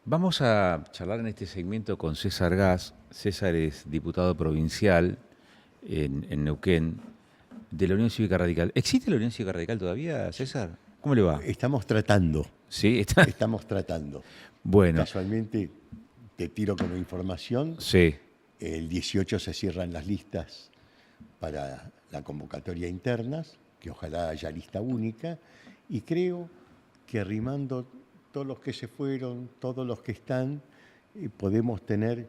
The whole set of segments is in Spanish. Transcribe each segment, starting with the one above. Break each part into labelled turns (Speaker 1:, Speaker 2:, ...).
Speaker 1: Vamos a charlar en este segmento con César Gas. César es diputado provincial en Neuquén de la Unión Cívica Radical. ¿Existe la Unión Cívica Radical todavía, César? ¿Cómo le va?
Speaker 2: Estamos tratando,
Speaker 1: Sí, está.
Speaker 2: estamos tratando.
Speaker 1: Bueno,
Speaker 2: Casualmente, te tiro como información,
Speaker 1: sí.
Speaker 2: el 18 se cierran las listas para la convocatoria internas, que ojalá haya lista única, y creo que arrimando todos los que se fueron, todos los que están, podemos tener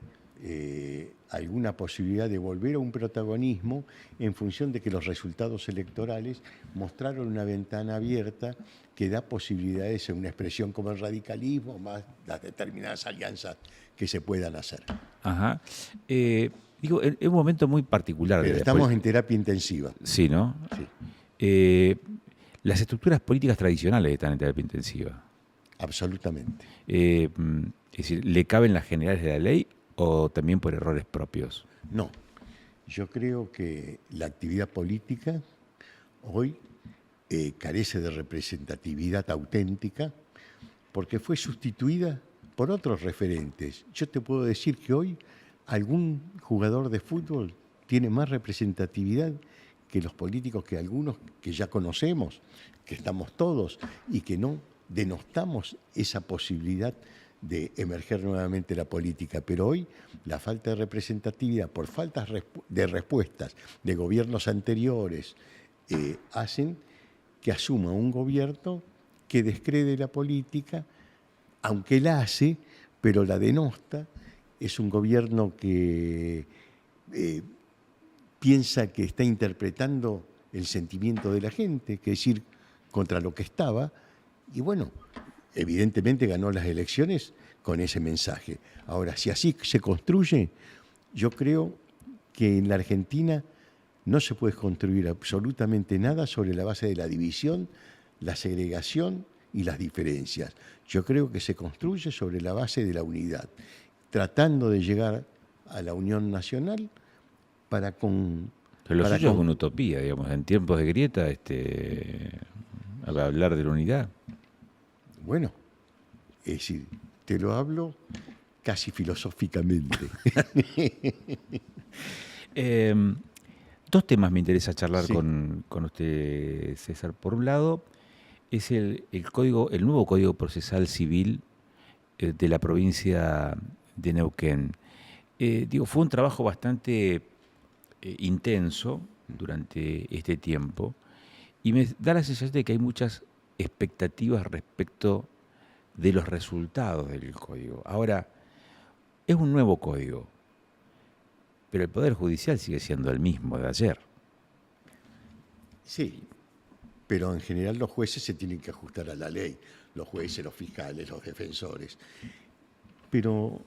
Speaker 2: alguna posibilidad de volver a un protagonismo en función de que los resultados electorales mostraron una ventana abierta que da posibilidades en una expresión como el radicalismo, más las determinadas alianzas que se puedan hacer.
Speaker 1: Ajá. Digo, es un momento muy particular de
Speaker 2: Pero
Speaker 1: la
Speaker 2: estamos en terapia intensiva.
Speaker 1: Sí, ¿no?
Speaker 2: Sí,
Speaker 1: Eh, las estructuras políticas tradicionales están en terapia intensiva.
Speaker 2: absolutamente.
Speaker 1: Es decir, ¿le caben las generales de la ley o también por errores propios?
Speaker 2: No, yo creo que la actividad política hoy carece de representatividad auténtica porque fue sustituida por otros referentes. Yo te puedo decir que hoy algún jugador de fútbol tiene más representatividad que los políticos, que algunos que ya conocemos, que estamos todos y que no denostamos esa posibilidad de emerger nuevamente la política. Pero hoy la falta de representatividad por faltas de respuestas de gobiernos anteriores hacen que asuma un gobierno que descree la política, aunque la hace, pero la denosta. Es un gobierno que piensa que está interpretando el sentimiento de la gente, que es ir contra lo que estaba, y bueno, evidentemente ganó las elecciones con ese mensaje. Ahora, si así se construye, yo creo que en la Argentina no se puede construir absolutamente nada sobre la base de la división, la segregación y las diferencias. Yo creo que se construye sobre la base de la unidad, tratando de llegar a la unión nacional para con...
Speaker 1: Pero lo
Speaker 2: Para
Speaker 1: suyo es
Speaker 2: con
Speaker 1: una utopía, digamos, en tiempos de grieta, hablar de la unidad.
Speaker 2: bueno, es decir, te lo hablo casi filosóficamente.
Speaker 1: Eh, Dos temas me interesa charlar
Speaker 2: Sí,
Speaker 1: con usted, César. Por un lado, es el código, el nuevo Código Procesal Civil de la provincia de Neuquén. Digo, fue un trabajo bastante intenso durante este tiempo y me da la sensación de que hay muchas expectativas respecto de los resultados del código. Ahora, es un nuevo código, pero el Poder Judicial sigue siendo el mismo de ayer.
Speaker 2: sí, pero en general los jueces se tienen que ajustar a la ley, los jueces, los fiscales, los defensores. Pero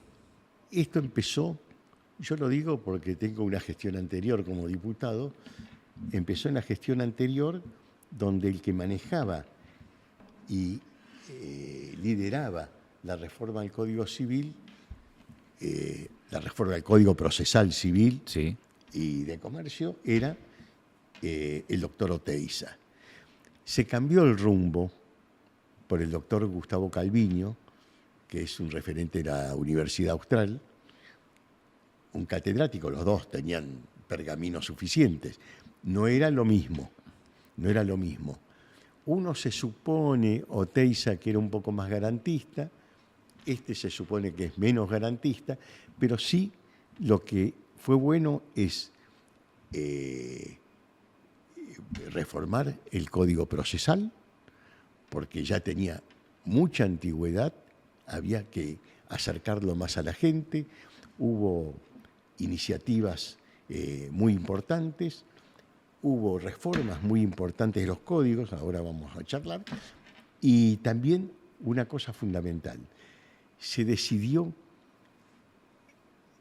Speaker 2: esto empezó, yo lo digo porque tengo una gestión anterior como diputado, empezó en la gestión anterior donde el que manejaba y lideraba la reforma del Código Civil, la reforma del Código Procesal Civil
Speaker 1: Sí,
Speaker 2: y de Comercio, era el doctor Oteiza. Se cambió el rumbo por el doctor Gustavo Calviño, que es un referente de la Universidad Austral, un catedrático, los dos tenían pergaminos suficientes. No era lo mismo, no era lo mismo. Uno se supone, Oteiza, que era un poco más garantista, este se supone que es menos garantista, pero sí lo que fue bueno es reformar el Código Procesal, porque ya tenía mucha antigüedad, había que acercarlo más a la gente, hubo iniciativas muy importantes, hubo reformas muy importantes de los códigos, ahora vamos a charlar, y también una cosa fundamental, se decidió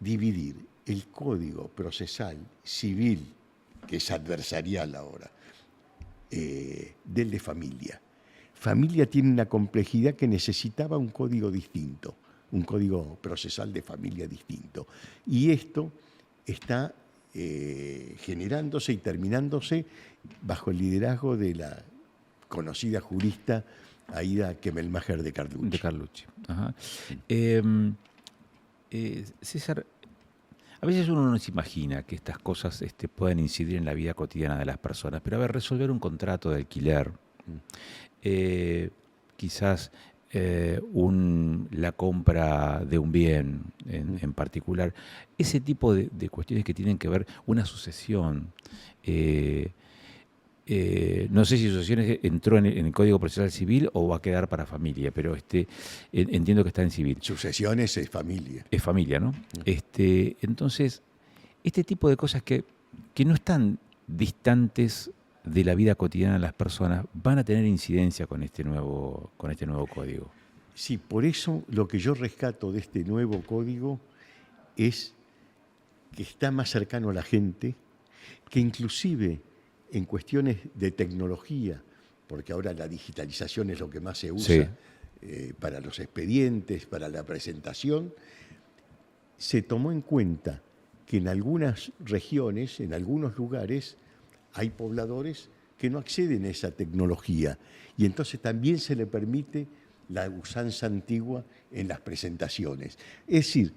Speaker 2: dividir el Código Procesal Civil, que es adversarial ahora, del de familia. Familia tiene una complejidad que necesitaba un código distinto, un código procesal de familia distinto. Y esto está generándose y terminándose bajo el liderazgo de la conocida jurista Aida Kemelmacher de Carlucci.
Speaker 1: De Carlucci. Ajá. César, a veces uno no se imagina que estas cosas puedan incidir en la vida cotidiana de las personas, pero a ver, resolver un contrato de alquiler, quizás la compra de un bien en particular, ese tipo de cuestiones que tienen que ver, una sucesión. No sé si sucesiones entró en el Código Procesal Civil o va a quedar para familia, pero entiendo que está en civil.
Speaker 2: Sucesiones es familia.
Speaker 1: Es familia, ¿no? Entonces, este tipo de cosas que no están distantes de la vida cotidiana de las personas van a tener incidencia con este nuevo código.
Speaker 2: Sí, por eso lo que yo rescato de este nuevo código es que está más cercano a la gente, que inclusive en cuestiones de tecnología, porque ahora la digitalización es lo que más se usa para los expedientes, para la presentación, se tomó en cuenta que en algunas regiones, en algunos lugares, hay pobladores que no acceden a esa tecnología y entonces también se le permite la usanza antigua en las presentaciones. Es decir,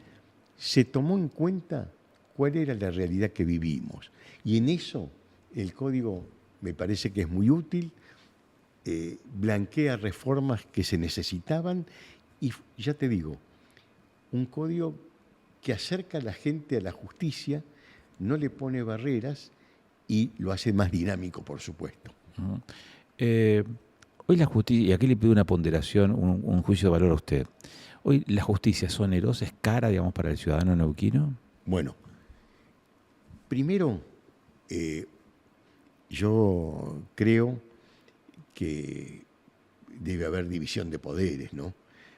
Speaker 2: se tomó en cuenta cuál era la realidad que vivimos y en eso el código me parece que es muy útil, blanquea reformas que se necesitaban y ya te digo, un código que acerca a la gente a la justicia, no le pone barreras y lo hace más dinámico, por supuesto.
Speaker 1: Hoy la justicia, y aquí le pido una ponderación, un juicio de valor a usted. Hoy la justicia es onerosa, es cara, digamos, para el ciudadano neuquino.
Speaker 2: Bueno, primero, yo creo que debe haber división de poderes, ¿no?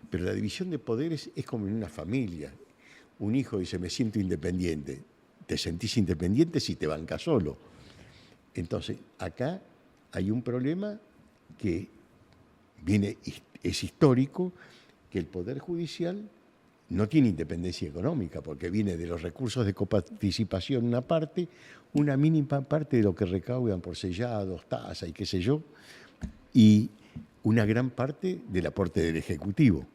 Speaker 2: Pero la división de poderes es como en una familia. Un hijo dice, me siento independiente. Te sentís independiente si te bancas solo. Entonces, acá hay un problema que es histórico, que el Poder Judicial no tiene independencia económica, porque viene de los recursos de coparticipación una parte, una mínima parte de lo que recaudan por sellados, tasas y qué sé yo, y una gran parte del aporte del Ejecutivo.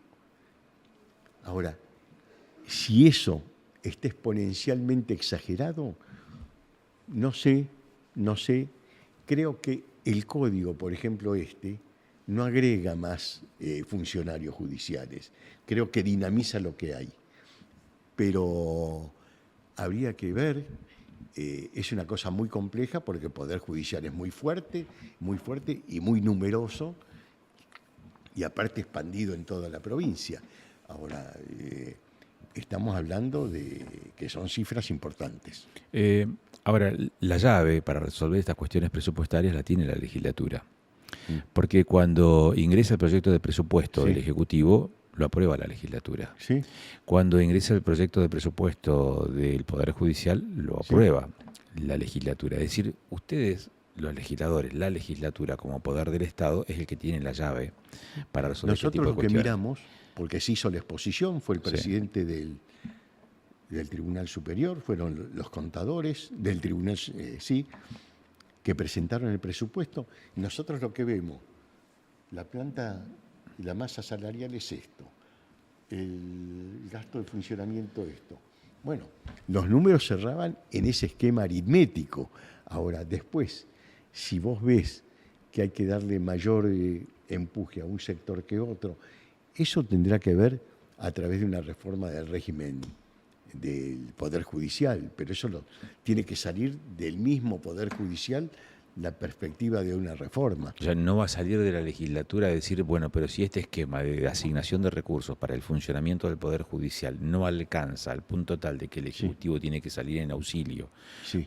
Speaker 2: Ahora, si eso está exponencialmente exagerado, no sé, creo que el código, por ejemplo no agrega más funcionarios judiciales, creo que dinamiza lo que hay, pero habría que ver, es una cosa muy compleja porque el Poder Judicial es muy fuerte y muy numeroso y aparte expandido en toda la provincia. Ahora, estamos hablando de que son cifras importantes.
Speaker 1: Ahora, la llave para resolver estas cuestiones presupuestarias la tiene la legislatura. Porque cuando ingresa el proyecto de presupuesto del Ejecutivo, lo aprueba la legislatura.
Speaker 2: ¿Sí?
Speaker 1: Cuando ingresa el proyecto de presupuesto del Poder Judicial, lo aprueba la legislatura. Es decir, ustedes, los legisladores, la legislatura como poder del Estado, es el que tiene la llave para resolver este tipo de cuestiones.
Speaker 2: Nosotros lo que miramos, porque se hizo la exposición, fue el presidente del Tribunal Superior, fueron los contadores del Tribunal, que presentaron el presupuesto. Nosotros lo que vemos, la planta y la masa salarial es esto, el gasto de funcionamiento esto. Bueno, los números cerraban en ese esquema aritmético. Ahora, después, si vos ves que hay que darle mayor empuje a un sector que otro, eso tendrá que ver a través de una reforma del régimen del Poder Judicial, pero eso tiene que salir del mismo Poder Judicial la perspectiva de una reforma.
Speaker 1: O sea, no va a salir de la legislatura a decir, bueno, pero si este esquema de asignación de recursos para el funcionamiento del Poder Judicial no alcanza al punto tal de que el Ejecutivo tiene que salir en auxilio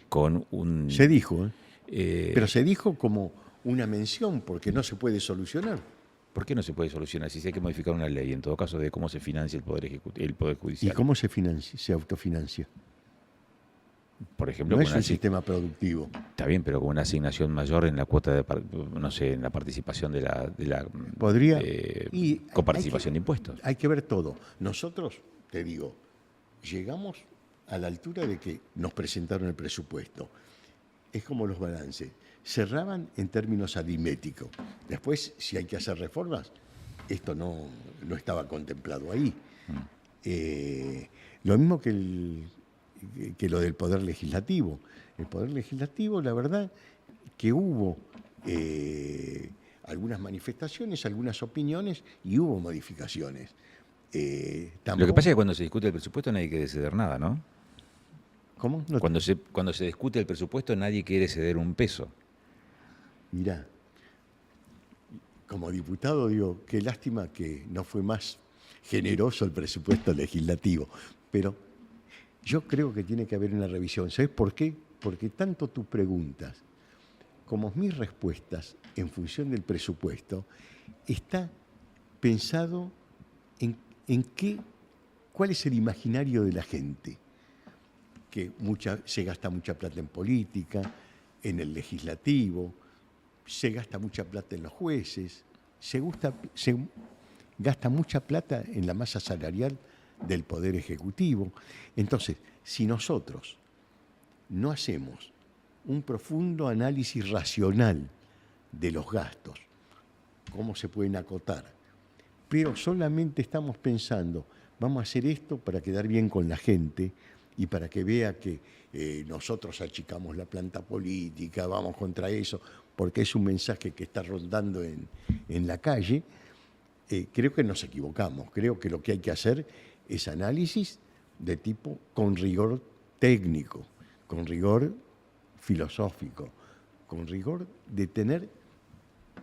Speaker 1: con un...
Speaker 2: Se dijo, pero se dijo como una mención, porque no se puede solucionar.
Speaker 1: ¿Por qué no se puede solucionar si hay que modificar una ley, en todo caso, de cómo se financia el Poder Judicial?
Speaker 2: ¿Y cómo se autofinancia?
Speaker 1: Por ejemplo,
Speaker 2: no es un sistema productivo.
Speaker 1: Está bien, pero con una asignación mayor en la cuota de, no sé, en la participación de la
Speaker 2: podría
Speaker 1: coparticipación de impuestos.
Speaker 2: Hay que ver todo. Nosotros, te digo, llegamos a la altura de que nos presentaron el presupuesto. es como los balances. Cerraban en términos aritméticos. Después, si hay que hacer reformas, esto no estaba contemplado ahí. Lo mismo que lo del Poder Legislativo. El Poder Legislativo, la verdad, que hubo algunas manifestaciones, algunas opiniones y hubo modificaciones.
Speaker 1: Lo que pasa es que cuando se discute el presupuesto nadie quiere ceder nada, ¿no?
Speaker 2: ¿Cómo?
Speaker 1: Cuando se discute el presupuesto nadie quiere ceder un peso.
Speaker 2: Mirá, como diputado digo, qué lástima que no fue más generoso el presupuesto legislativo, pero yo creo que tiene que haber una revisión. ¿Sabes por qué? Porque tanto tus preguntas como mis respuestas en función del presupuesto está pensado en cuál es el imaginario de la gente, que se gasta mucha plata en política, en el legislativo, se gasta mucha plata en los jueces, se gasta mucha plata en la masa salarial del Poder Ejecutivo. Entonces, si nosotros no hacemos un profundo análisis racional de los gastos, cómo se pueden acotar, pero solamente estamos pensando, vamos a hacer esto para quedar bien con la gente y para que vea que nosotros achicamos la planta política, vamos contra eso, porque es un mensaje que está rondando en la calle, creo que nos equivocamos. Creo que lo que hay que hacer es análisis de tipo con rigor técnico, con rigor filosófico, con rigor de tener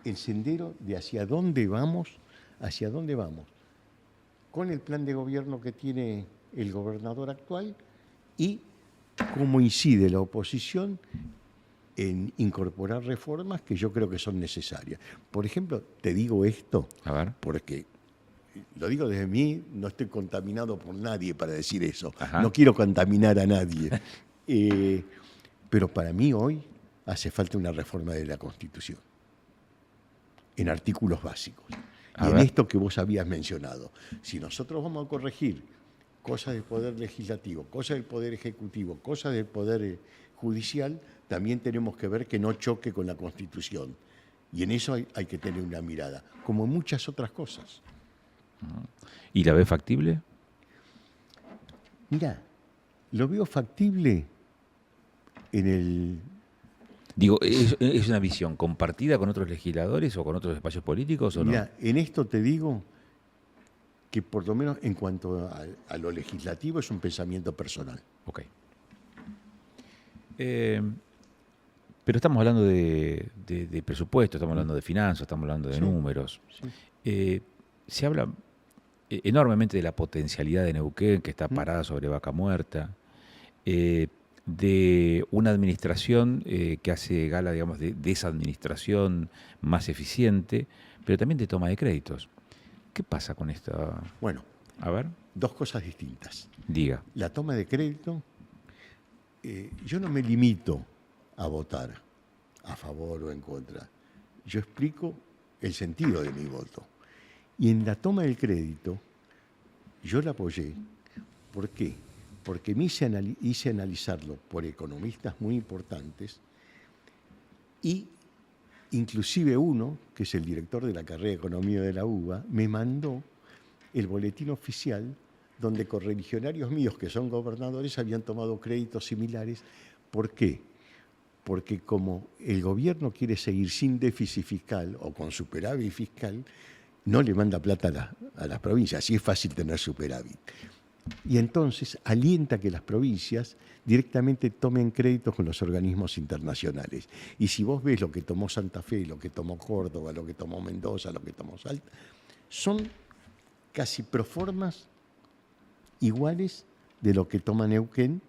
Speaker 2: el sendero de hacia dónde vamos, con el plan de gobierno que tiene el gobernador actual y cómo incide la oposición en incorporar reformas que yo creo que son necesarias. Por ejemplo, te digo esto,
Speaker 1: A ver.
Speaker 2: porque lo digo desde mí, no estoy contaminado por nadie para decir eso.
Speaker 1: Ajá.
Speaker 2: No quiero contaminar a nadie. Pero para mí hoy hace falta una reforma de la Constitución, en artículos básicos. Y en esto que vos habías mencionado. Si nosotros vamos a corregir cosas del Poder Legislativo, cosas del Poder Ejecutivo, cosas del Poder Judicial, también tenemos que ver que no choque con la Constitución. Y en eso hay que tener una mirada, como en muchas otras cosas.
Speaker 1: ¿Y la ves factible?
Speaker 2: Mirá, lo veo factible en el...
Speaker 1: Digo, ¿es una visión compartida con otros legisladores o con otros espacios políticos o
Speaker 2: Mirá, en esto te digo que por lo menos en cuanto a lo legislativo es un pensamiento personal.
Speaker 1: Ok. Pero estamos hablando de presupuesto, estamos hablando de finanzas, estamos hablando de números. Sí. Se habla enormemente de la potencialidad de Neuquén, que está parada sobre vaca muerta, de una administración que hace gala, digamos, de esa administración más eficiente, pero también de toma de créditos. ¿Qué pasa con esta?
Speaker 2: Bueno,
Speaker 1: a ver,
Speaker 2: dos cosas distintas.
Speaker 1: Diga.
Speaker 2: La toma de crédito, yo no me limito a votar a favor o en contra. Yo explico el sentido de mi voto. Y en la toma del crédito, yo la apoyé. ¿Por qué? Porque me hice analizarlo por economistas muy importantes y inclusive uno, que es el director de la carrera de Economía de la UBA, me mandó el boletín oficial donde correligionarios míos, que son gobernadores, habían tomado créditos similares. ¿Por qué? Porque como el gobierno quiere seguir sin déficit fiscal o con superávit fiscal, no le manda plata a las provincias, así es fácil tener superávit. Y entonces alienta que las provincias directamente tomen créditos con los organismos internacionales. Y si vos ves lo que tomó Santa Fe, lo que tomó Córdoba, lo que tomó Mendoza, lo que tomó Salta, son casi proformas iguales de lo que toma Neuquén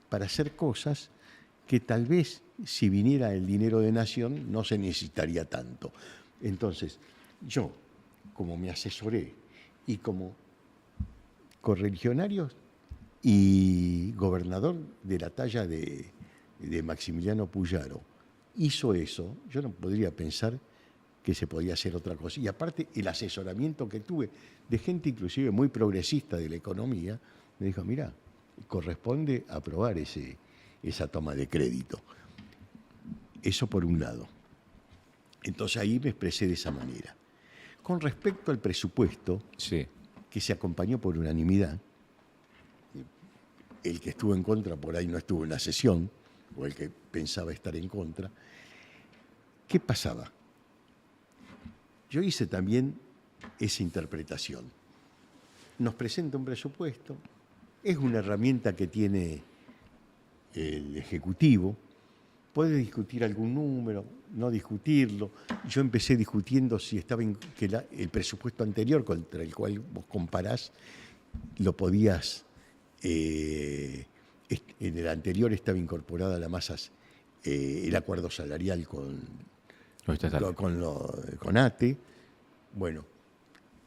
Speaker 2: para hacer cosas que tal vez si viniera el dinero de Nación no se necesitaría tanto. Entonces, yo, como me asesoré y como correligionario y gobernador de la talla de Maximiliano Puyaro, hizo eso, yo no podría pensar que se podía hacer otra cosa. Y aparte, el asesoramiento que tuve de gente inclusive muy progresista de la economía, me dijo, mira, corresponde aprobar esa toma de crédito. Eso por un lado. Entonces ahí me expresé de esa manera. Con respecto al presupuesto,
Speaker 1: Sí.
Speaker 2: que se acompañó por unanimidad, el que estuvo en contra por ahí no estuvo en la sesión, o el que pensaba estar en contra. ¿Qué pasaba? Yo hice también esa interpretación. Nos presenta un presupuesto, es una herramienta que tiene el Ejecutivo, puede discutir algún número, no discutirlo. Yo empecé discutiendo si estaba el presupuesto anterior contra el cual vos comparás, lo podías, en el anterior estaba incorporada la masas, el acuerdo salarial con ATE. Bueno,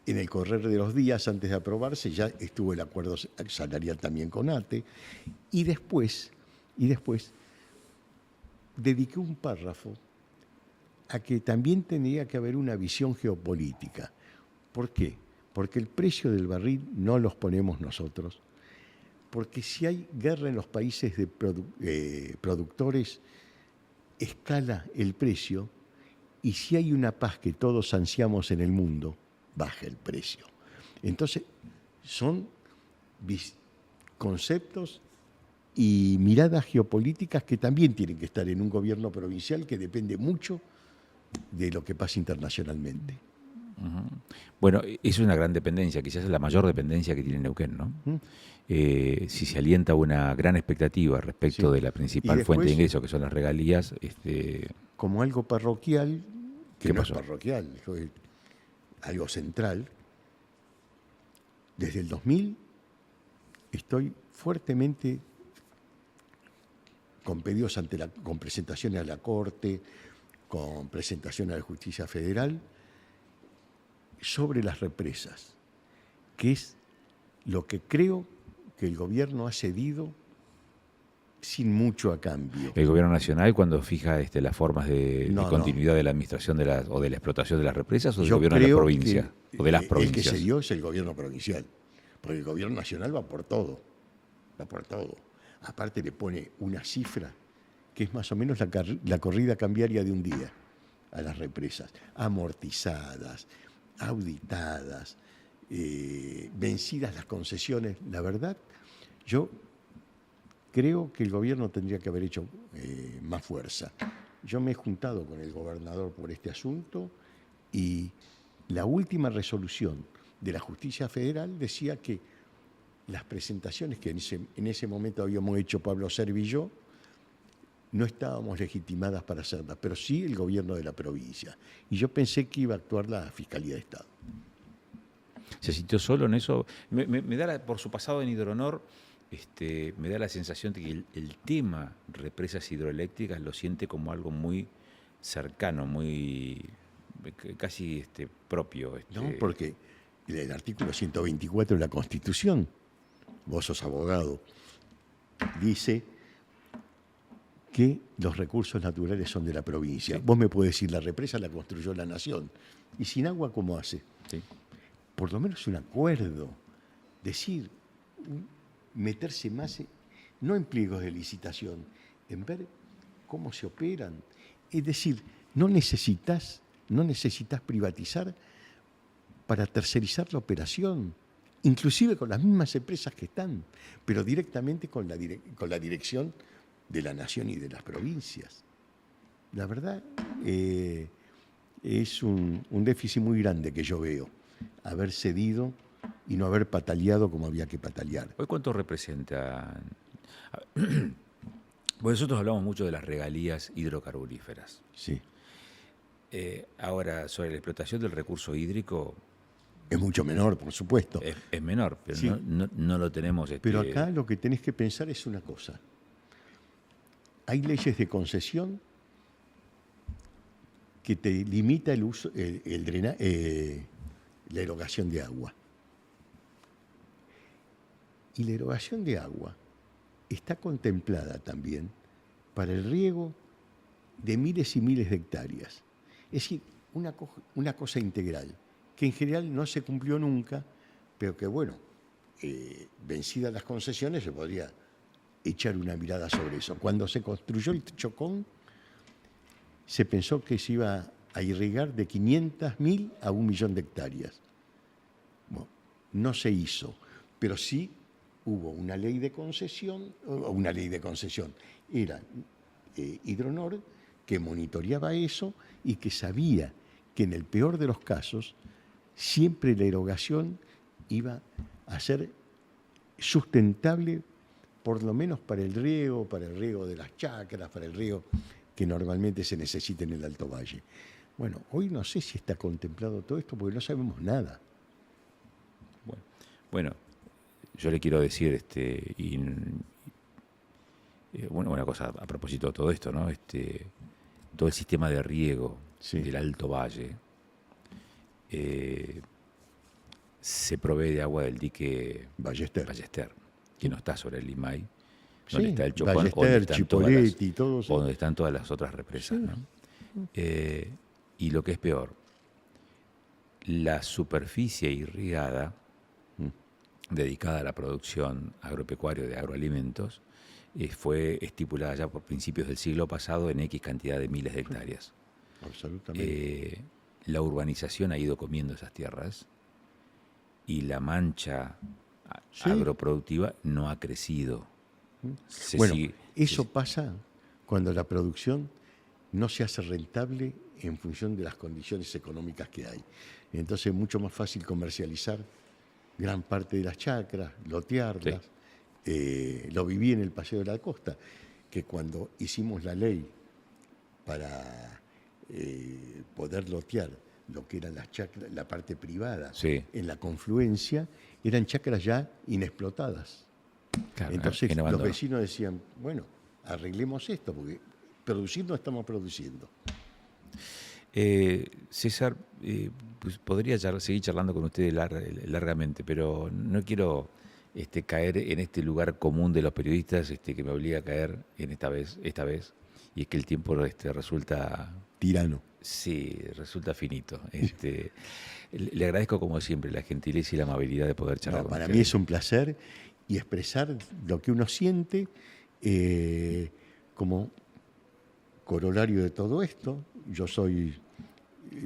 Speaker 2: en el correr de los días, antes de aprobarse, ya estuvo el acuerdo salarial también con ATE. Y después dediqué un párrafo a que también tenía que haber una visión geopolítica. ¿Por qué? Porque el precio del barril no los ponemos nosotros, porque si hay guerra en los países de productores, escala el precio, y si hay una paz que todos ansiamos en el mundo, baja el precio. Entonces, son conceptos y miradas geopolíticas que también tienen que estar en un gobierno provincial que depende mucho de lo que pasa internacionalmente.
Speaker 1: Bueno, es una gran dependencia, quizás es la mayor dependencia que tiene Neuquén, ¿no? Si se alienta una gran expectativa respecto
Speaker 2: Sí.
Speaker 1: de la principal
Speaker 2: Después,
Speaker 1: fuente de ingreso, que son las regalías,
Speaker 2: como algo parroquial, que
Speaker 1: ¿qué
Speaker 2: no
Speaker 1: pasó?
Speaker 2: es parroquial, es algo central, desde el 2000 estoy fuertemente con pedidos con presentaciones a la Corte, con presentaciones a la Justicia Federal, sobre las represas, que es lo que creo que el gobierno ha cedido sin mucho a cambio.
Speaker 1: El gobierno nacional, cuando fija las formas de
Speaker 2: No,
Speaker 1: continuidad de la administración o de la explotación de las represas, o del
Speaker 2: Yo
Speaker 1: gobierno de la
Speaker 2: creo
Speaker 1: provincia,
Speaker 2: que,
Speaker 1: o de las
Speaker 2: el que
Speaker 1: provincias.
Speaker 2: se dio es el gobierno provincial, porque el gobierno nacional va por todo. Aparte le pone una cifra que es más o menos la corrida cambiaria de un día a las represas, amortizadas, auditadas, vencidas las concesiones. La verdad, yo creo que el gobierno tendría que haber hecho más fuerza. Yo me he juntado con el gobernador por este asunto y la última resolución de la Justicia Federal decía que las presentaciones que en ese momento habíamos hecho Pablo Servi y yo, no estábamos legitimadas para hacerlas, pero sí el gobierno de la provincia. Y yo pensé que iba a actuar la Fiscalía de Estado.
Speaker 1: ¿Se sintió solo en eso? Me da por su pasado en Hidronor, me da la sensación de que el tema represas hidroeléctricas lo siente como algo muy cercano, muy casi propio.
Speaker 2: No, porque el artículo 124 de la Constitución, vos sos abogado, dice que los recursos naturales son de la provincia.
Speaker 1: Sí.
Speaker 2: Vos me podés decir, la represa la construyó la nación. ¿Y sin agua cómo hace?
Speaker 1: Sí.
Speaker 2: Por lo menos un acuerdo. Decir, meterse más, no en pliegos de licitación, en ver cómo se operan. Es decir, no necesitas privatizar para tercerizar la operación, inclusive con las mismas empresas que están, pero directamente con la dirección de la nación y de las provincias. La verdad, es un déficit muy grande que yo veo, haber cedido y no haber pataleado como había que patalear.
Speaker 1: ¿Hoy cuánto representa? Bueno, nosotros hablamos mucho de las regalías hidrocarburíferas.
Speaker 2: Sí.
Speaker 1: Ahora, sobre la explotación del recurso hídrico,
Speaker 2: Es mucho menor, por supuesto.
Speaker 1: es menor, pero
Speaker 2: Sí.
Speaker 1: no lo tenemos.
Speaker 2: Pero acá lo que tenés que pensar es una cosa. Hay leyes de concesión que te limita el uso, la erogación de agua. Y la erogación de agua está contemplada también para el riego de miles y miles de hectáreas. Es decir, una cosa integral, que en general no se cumplió nunca, pero que, bueno, vencidas las concesiones, se podría echar una mirada sobre eso. Cuando se construyó el Chocón, se pensó que se iba a irrigar de 500.000 a 1.000.000 de hectáreas. Bueno, no se hizo, pero sí hubo una ley de concesión, era Hidronor que monitoreaba eso y que sabía que en el peor de los casos siempre la erogación iba a ser sustentable, por lo menos para el riego de las chacras, para el riego que normalmente se necesita en el Alto Valle. Bueno, hoy no sé si está contemplado todo esto porque no sabemos nada.
Speaker 1: Bueno, yo le quiero decir, una cosa a propósito de todo esto, ¿no? Todo el sistema de riego del Alto Valle se provee de agua del dique Ballester, que no está sobre el Limay, donde está el Chocón,
Speaker 2: Ballester, Chipoleti,
Speaker 1: donde están todas las otras represas, ¿no? Y lo que es peor, la superficie irrigada dedicada a la producción agropecuaria de agroalimentos fue estipulada ya por principios del siglo pasado en X cantidad de miles de hectáreas.
Speaker 2: Absolutamente.
Speaker 1: La urbanización ha ido comiendo esas tierras y la mancha agroproductiva no ha crecido.
Speaker 2: Eso pasa cuando la producción no se hace rentable en función de las condiciones económicas que hay. Entonces es mucho más fácil comercializar gran parte de las chacras, lotearlas. Lo viví en el Paseo de la Costa, que cuando hicimos la ley para poder lotear lo que eran las chacras, la parte privada, en la confluencia, eran chacras ya inexplotadas. Claro, entonces los vecinos decían, bueno, arreglemos esto, porque producir no estamos produciendo.
Speaker 1: César, pues podría seguir charlando con ustedes largamente, pero no quiero caer en este lugar común de los periodistas que me obliga a caer en esta vez, y es que el tiempo resulta...
Speaker 2: tirano.
Speaker 1: Sí, resulta finito. Le agradezco como siempre la gentileza y la amabilidad de poder charlar con
Speaker 2: para
Speaker 1: ustedes.
Speaker 2: mí es un placer y expresar lo que uno siente como corolario de todo esto. Yo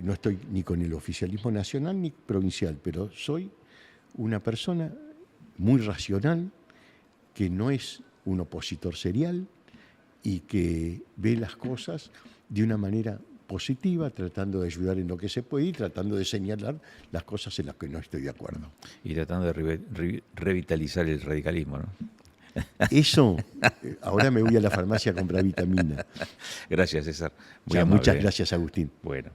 Speaker 2: no estoy ni con el oficialismo nacional ni provincial, pero soy una persona muy racional, que no es un opositor serial y que ve las cosas de una manera positiva, tratando de ayudar en lo que se puede y tratando de señalar las cosas en las que no estoy de acuerdo.
Speaker 1: Y tratando de revitalizar el radicalismo, ¿no?
Speaker 2: Eso, ahora me voy a la farmacia a comprar vitamina.
Speaker 1: Gracias, César.
Speaker 2: Muchas gracias, Agustín.
Speaker 1: Bueno.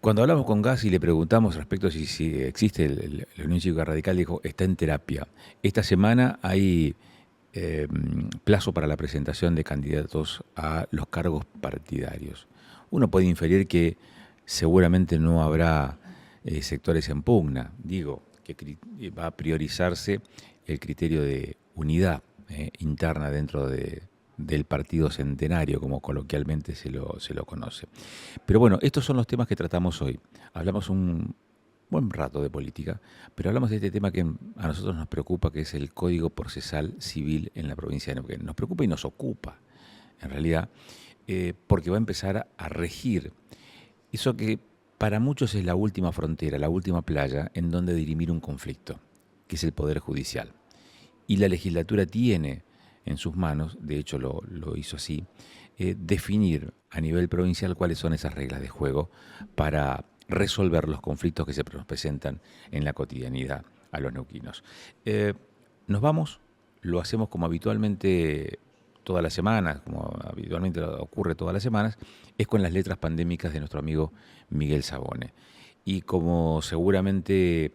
Speaker 1: Cuando hablamos con Gassi y le preguntamos respecto a si existe la Unión Cívica Radical, dijo, está en terapia. Esta semana hay plazo para la presentación de candidatos a los cargos partidarios. Uno puede inferir que seguramente no habrá sectores en pugna. Digo, que va a priorizarse el criterio de unidad interna dentro del partido centenario, como coloquialmente se lo conoce. Pero bueno, estos son los temas que tratamos hoy. Hablamos un buen rato de política, pero hablamos de este tema que a nosotros nos preocupa, que es el Código Procesal Civil en la provincia de Neuquén. Nos preocupa y nos ocupa, en realidad, porque va a empezar a regir eso que para muchos es la última frontera, la última playa en donde dirimir un conflicto, que es el Poder Judicial. Y la legislatura tiene en sus manos, de hecho lo hizo así, definir a nivel provincial cuáles son esas reglas de juego para resolver los conflictos que se nos presentan en la cotidianidad a los neuquinos. Nos vamos, lo hacemos como habitualmente todas las semanas, como habitualmente ocurre todas las semanas, es con las letras pandémicas de nuestro amigo Miguel Sabone. Y como seguramente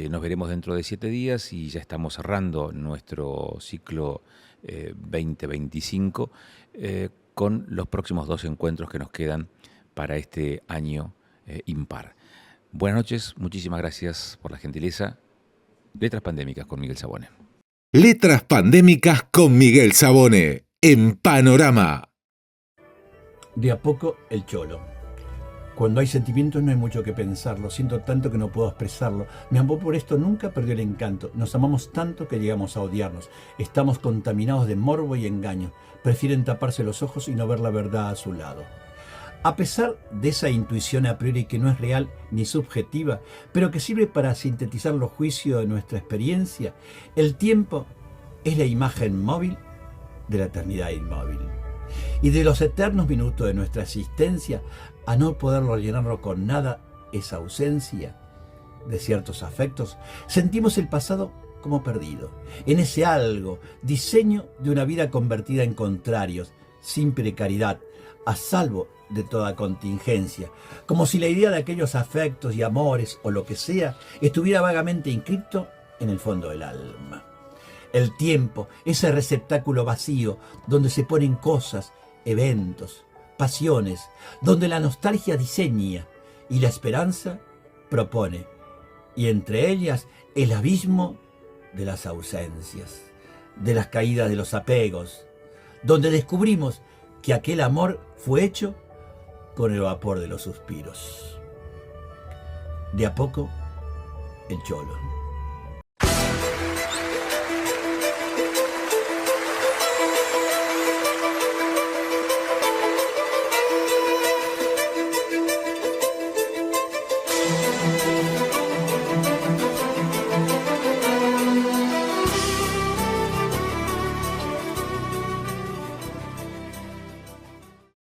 Speaker 1: nos veremos dentro de 7 días y ya estamos cerrando nuestro ciclo 2025 con los próximos 2 encuentros que nos quedan para este año impar. Buenas noches, muchísimas gracias por la gentileza. Letras Pandémicas con Miguel Sabone.
Speaker 3: Letras Pandémicas con Miguel Sabone, en Panorama.
Speaker 4: De a poco el cholo. Cuando hay sentimientos no hay mucho que pensarlo, siento tanto que no puedo expresarlo. Mi amor por esto nunca perdió el encanto, nos amamos tanto que llegamos a odiarnos. Estamos contaminados de morbo y engaño, prefieren taparse los ojos y no ver la verdad a su lado. A pesar de esa intuición a priori que no es real ni subjetiva, pero que sirve para sintetizar los juicios de nuestra experiencia, el tiempo es la imagen móvil de la eternidad inmóvil. Y de los eternos minutos de nuestra existencia, a no poderlo llenarlo con nada, esa ausencia de ciertos afectos, sentimos el pasado como perdido. En ese algo, diseño de una vida convertida en contrarios, sin precariedad, a salvo de toda contingencia, como si la idea de aquellos afectos y amores o lo que sea estuviera vagamente inscrito en el fondo del alma. El tiempo, ese receptáculo vacío donde se ponen cosas, eventos, pasiones, donde la nostalgia diseña y la esperanza propone, y entre ellas el abismo de las ausencias, de las caídas de los apegos, donde descubrimos que aquel amor fue hecho con el vapor de los suspiros. De a poco, el Cholo.